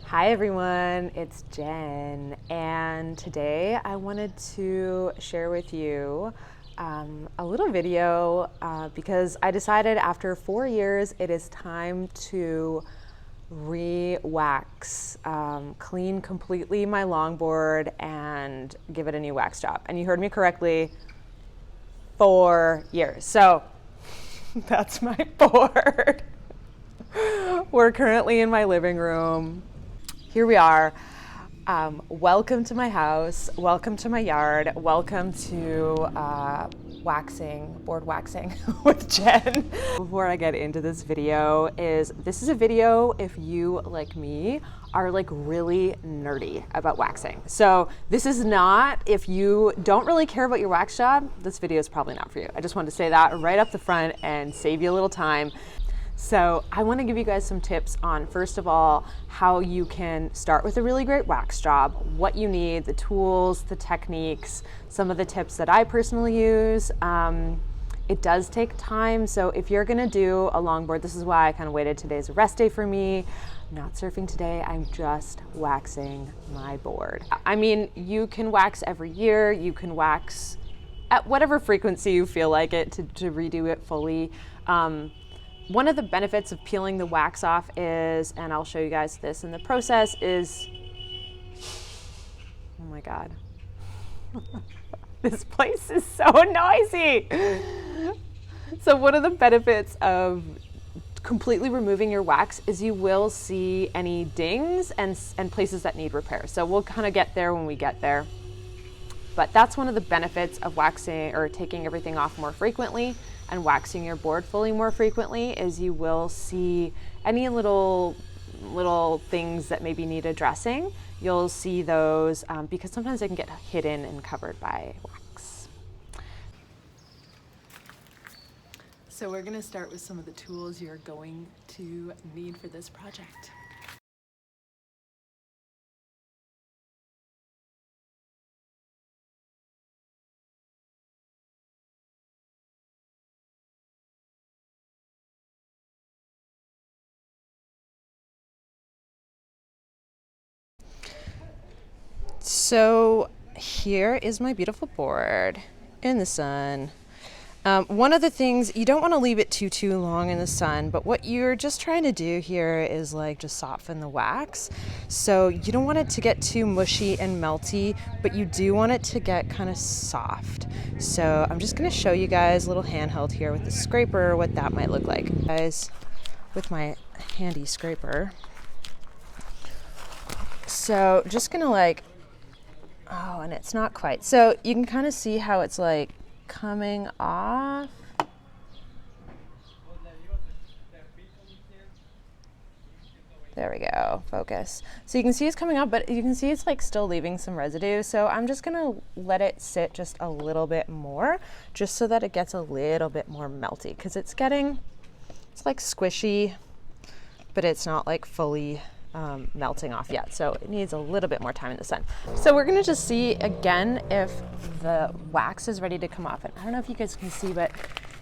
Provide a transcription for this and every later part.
Hi everyone, it's Jen, and today I wanted to share with you a little video because I decided after 4 years it is time to re-wax, clean completely my longboard and give it a new wax job. And you heard me correctly, 4 years. So that's my board. We're currently in my living room. Here we are. Welcome to my house. Welcome to my yard. Welcome to board waxing with Jen. Before I get into this video, this is a video if you, like me, are like really nerdy about waxing. So this is not, if you don't really care about your wax job, this video is probably not for you. I just wanted to say that right up the front and save you a little time. So I want to give you guys some tips on, first of all, how you can start with a really great wax job, what you need, the tools, the techniques, some of the tips that I personally use. It does take time, so if you're gonna do a longboard, this is why I kind of waited. Today's a rest day for me. I'm not surfing today, I'm just waxing my board. I mean, you can wax every year, you can wax at whatever frequency you feel like it to redo it fully. One of the benefits of peeling the wax off is, and I'll show you guys this in the process, is, oh my God, this place is so noisy. So one of the benefits of completely removing your wax is you will see any dings and places that need repair. So we'll kind of get there when we get there. But that's one of the benefits of waxing or taking everything off more frequently and waxing your board fully more frequently, is you will see any little things that maybe need addressing. You'll see those because sometimes they can get hidden and covered by wax. So we're gonna start with some of the tools you're going to need for this project. So here is my beautiful board in the sun. One of the things, you don't want to leave it too long in the sun, but what you're just trying to do here is like just soften the wax. So you don't want it to get too mushy and melty, but you do want it to get kind of soft. So I'm just going to show you guys a little handheld here with the scraper, what that might look like. Guys, with my handy scraper. So just going to like, oh, and it's not quite. So you can kind of see how it's like coming off. There we go, focus. So you can see it's coming off, but you can see it's like still leaving some residue. So I'm just gonna let it sit just a little bit more, just so that it gets a little bit more melty, because it's like squishy, but it's not like fully melting off yet, so it needs a little bit more time in the sun. So we're gonna just see again if the wax is ready to come off. And I don't know if you guys can see, but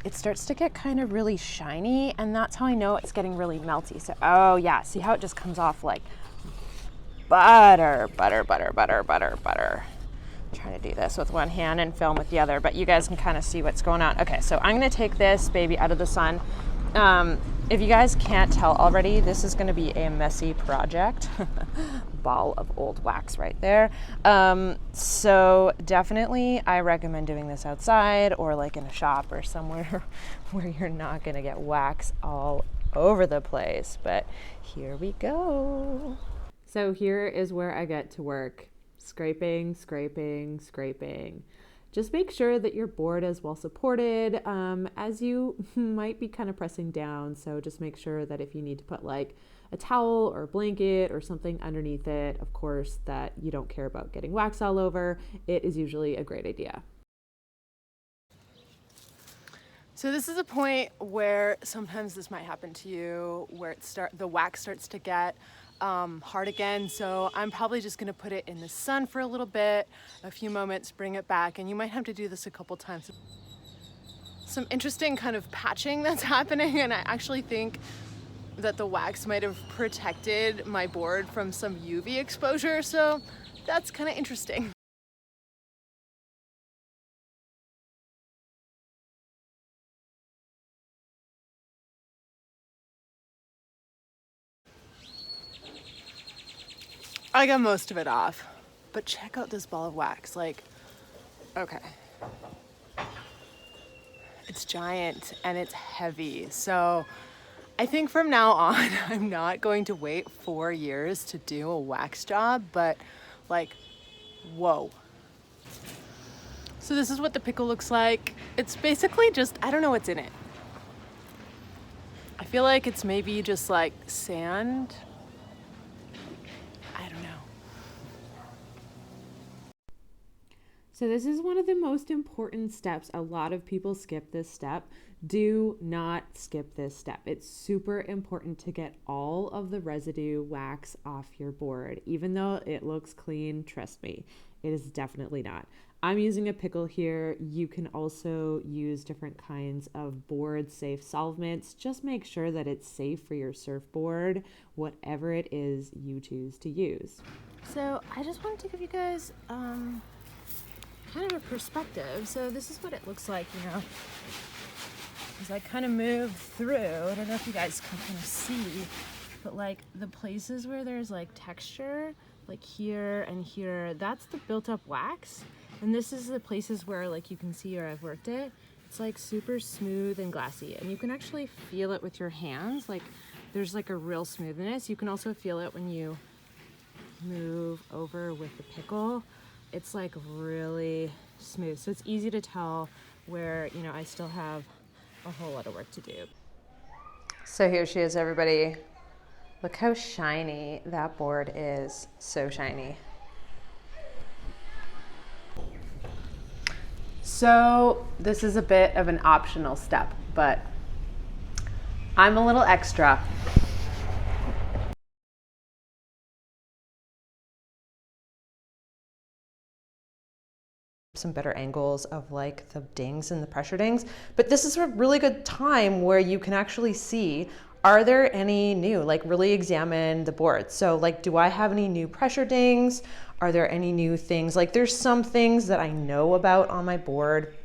it starts to get kind of really shiny, and that's how I know it's getting really melty. So, oh yeah, see how it just comes off like butter. I'm trying to do this with one hand and film with the other, but you guys can kind of see what's going on. Okay, so I'm gonna take this baby out of the sun. If you guys can't tell already, this is going to be a messy project. Ball of old wax right there. So definitely I recommend doing this outside or like in a shop or somewhere where you're not going to get wax all over the place. But here we go. So here is where I get to work. Scraping. Just make sure that your board is well supported, as you might be kind of pressing down. So just make sure that if you need to put like a towel or a blanket or something underneath it, of course, that you don't care about getting wax all over, it is usually a great idea. So this is a point where sometimes this might happen to you, where the wax starts to get hard again. So I'm probably just gonna put it in the sun for a little bit, a few moments, bring it back, and you might have to do this a couple times. Some interesting kind of patching that's happening, and I actually think that the wax might have protected my board from some UV exposure, so that's kind of interesting. I got most of it off, but check out this ball of wax. Like, okay. It's giant and it's heavy. So I think from now on, I'm not going to wait 4 years to do a wax job, but like, whoa. So this is what the pickle looks like. It's basically just, I don't know what's in it. I feel like it's maybe just like sand. I don't know. So this is one of the most important steps. A lot of people skip this step. Do not skip this step. It's super important to get all of the residue wax off your board. Even though it looks clean, trust me, it is definitely not. I'm using a pickle here. You can also use different kinds of board safe solvents. Just make sure that it's safe for your surfboard, whatever it is you choose to use. So I just wanted to give you guys kind of a perspective. So this is what it looks like, you know, as I kind of move through. I don't know if you guys can kind of see, but like the places where there's like texture, like here and here, that's the built up wax. And this is the places where like you can see where I've worked it. It's like super smooth and glassy, and you can actually feel it with your hands. Like there's like a real smoothness. You can also feel it when you move over with the pickle. It's like really smooth. So it's easy to tell where, you know, I still have a whole lot of work to do. So here she is, everybody. Look how shiny that board is. So shiny. So this is a bit of an optional step, but I'm a little extra. Some better angles of like the dings and the pressure dings, but this is a really good time where you can actually see, are there any new, like really examine the board. So like, do I have any new pressure dings? Are there any new things? Like there's some things that I know about on my board.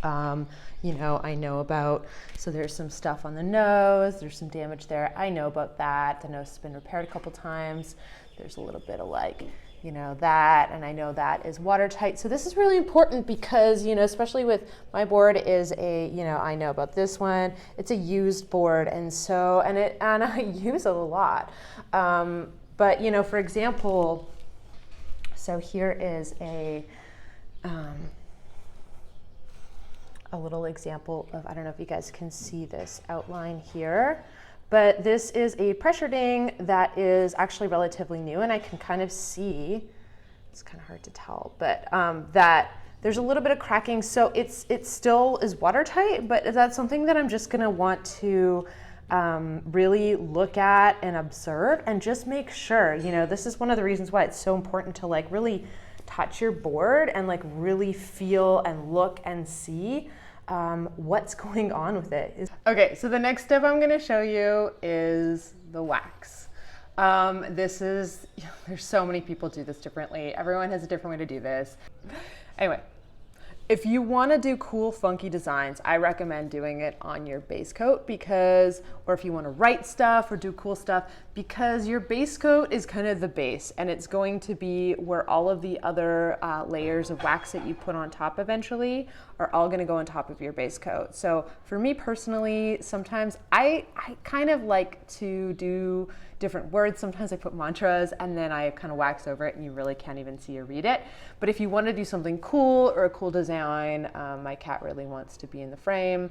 You know, I know about, so there's some stuff on the nose, there's some damage there. I know about that. The nose has been repaired a couple times. There's a little bit of like, you know, that, and I know that is watertight. So this is really important because, you know, especially with my board is a, you know, I know about this one, it's a used board. And so, and I use it a lot. But, you know, for example, so here is a little example of, I don't know if you guys can see this outline here, but this is a pressure ding that is actually relatively new, and I can kind of see, it's kind of hard to tell, but that there's a little bit of cracking. So it still is watertight, but that's something that I'm just gonna want to really look at and observe and just make sure, you know, this is one of the reasons why it's so important to like really touch your board and like really feel and look and see what's going on with it. Okay, so the next step I'm gonna show you is the wax. This is, there's so many people do this differently. Everyone has a different way to do this. Anyway, if you wanna do cool, funky designs, I recommend doing it on your base coat because, or if you wanna write stuff or do cool stuff, because your base coat is kind of the base and it's going to be where all of the other layers of wax that you put on top eventually are all gonna go on top of your base coat. So for me personally, sometimes I kind of like to do different words. Sometimes I put mantras and then I kind of wax over it and you really can't even see or read it. But if you want to do something cool or a cool design, my cat really wants to be in the frame.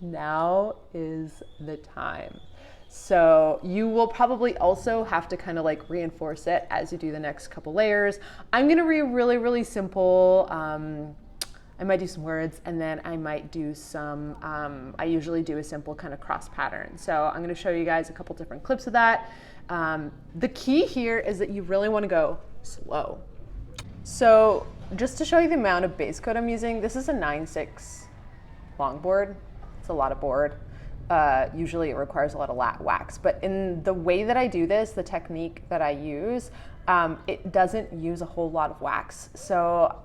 Now is the time. So you will probably also have to kind of like reinforce it as you do the next couple layers. I'm going to be really, really simple. I might do some words and then I might do some, I usually do a simple kind of cross pattern. So I'm gonna show you guys a couple different clips of that. The key here is that you really wanna go slow. So just to show you the amount of base coat I'm using, this is a 9/6 longboard. It's a lot of board. usually it requires a lot of wax. But in the way that I do this, the technique that I use, it doesn't use a whole lot of wax. So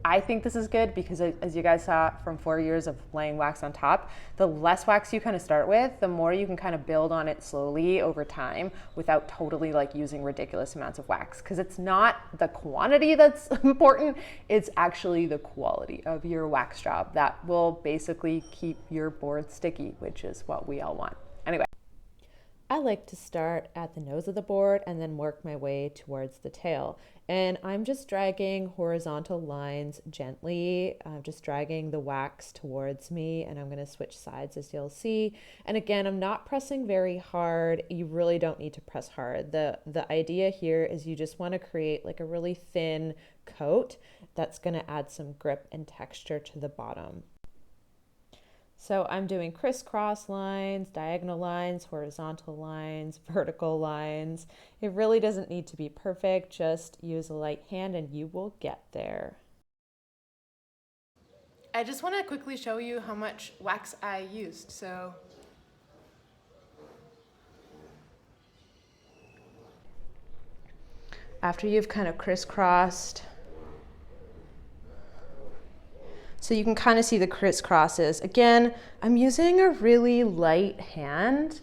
I think this is good because, as you guys saw from 4 years of laying wax on top, the less wax you kind of start with, the more you can kind of build on it slowly over time without totally like using ridiculous amounts of wax. Because it's not the quantity that's important, it's actually the quality of your wax job that will basically keep your board sticky, which is what we all want. Anyway. I like to start at the nose of the board and then work my way towards the tail. And I'm just dragging horizontal lines gently, just dragging the wax towards me, and I'm going to switch sides as you'll see. And again, I'm not pressing very hard. You really don't need to press hard. The idea here is you just want to create like a really thin coat that's going to add some grip and texture to the bottom. So I'm doing crisscross lines, diagonal lines, horizontal lines, vertical lines. It really doesn't need to be perfect. Just use a light hand and you will get there. I just want to quickly show you how much wax I used. So after you've kind of crisscrossed, so you can kind of see the crisscrosses. Again, I'm using a really light hand,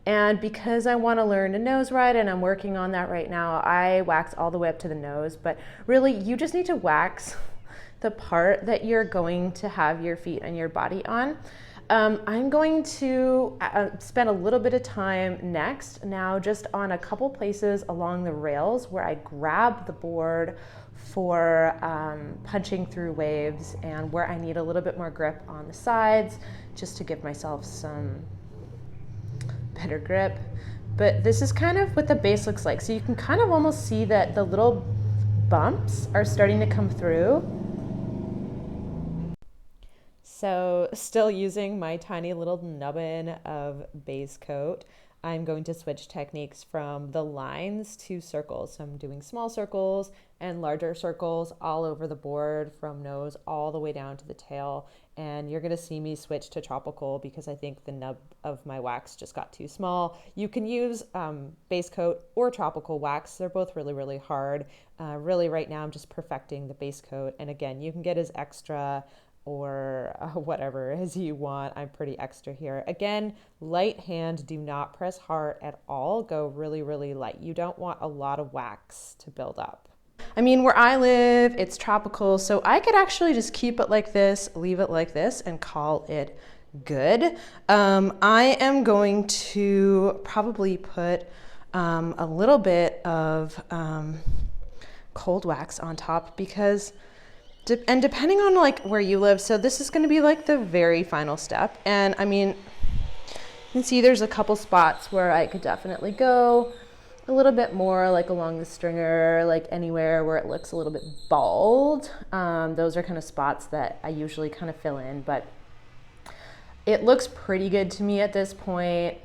and because I want to learn to nose ride and I'm working on that right now, I wax all the way up to the nose, but really you just need to wax the part that you're going to have your feet and your body on. I'm going to spend a little bit of time next now just on a couple places along the rails where I grab the board for punching through waves and where I need a little bit more grip on the sides just to give myself some better grip. But this is kind of what the base looks like. So you can kind of almost see that the little bumps are starting to come through. So still using my tiny little nubbin of base coat, I'm going to switch techniques from the lines to circles. So I'm doing small circles and larger circles all over the board from nose all the way down to the tail. And you're gonna see me switch to tropical because I think the nub of my wax just got too small. You can use base coat or tropical wax. They're both really, really hard. Really right now I'm just perfecting the base coat. And again, you can get as extra or whatever as you want. I'm pretty extra here. Again, light hand, do not press hard at all. Go really, really light. You don't want a lot of wax to build up. I mean, where I live, it's tropical, so I could actually just keep it like this, leave it like this, and call it good. I am going to probably put a little bit of cold wax on top because and depending on like where you live, so this is going to be like the very final step. And I mean, you can see there's a couple spots where I could definitely go a little bit more like along the stringer, like anywhere where it looks a little bit bald. Those are kind of spots that I usually kind of fill in, but it looks pretty good to me at this point.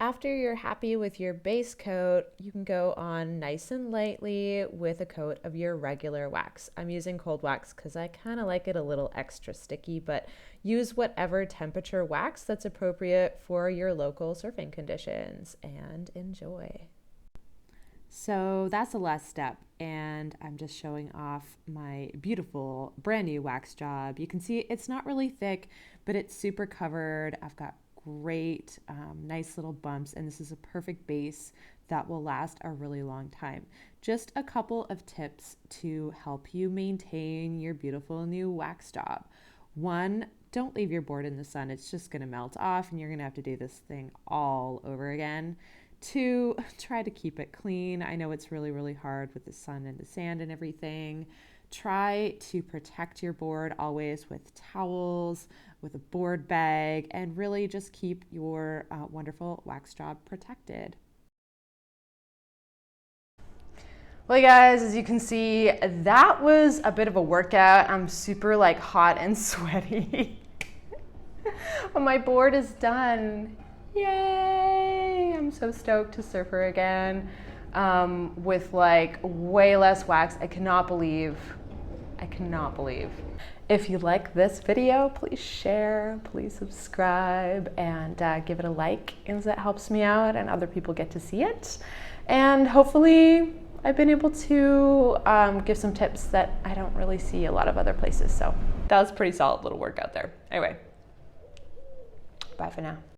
After you're happy with your base coat, you can go on nice and lightly with a coat of your regular wax. I'm using cold wax because I kind of like it a little extra sticky, but use whatever temperature wax that's appropriate for your local surfing conditions and enjoy. So that's the last step, and I'm just showing off my beautiful brand new wax job. You can see it's not really thick, but it's super covered. I've got great nice little bumps, and this is a perfect base that will last a really long time. Just a couple of tips to help you maintain your beautiful new wax job. One, don't leave your board in the sun. It's just going to melt off and you're going to have to do this thing all over again. Two, try to keep it clean. I know it's really, really hard with the sun and the sand and everything. Try to protect your board always with towels, with a board bag, and really just keep your wonderful wax job protected. Well, guys, as you can see, that was a bit of a workout. I'm super like hot and sweaty. But my board is done. Yay! I'm so stoked to surf her again with like way less wax. I cannot believe. If you like this video, please share, please subscribe, and give it a like, as that helps me out and other people get to see it. And hopefully I've been able to give some tips that I don't really see a lot of other places. So that was a pretty solid little workout there. Anyway, bye for now.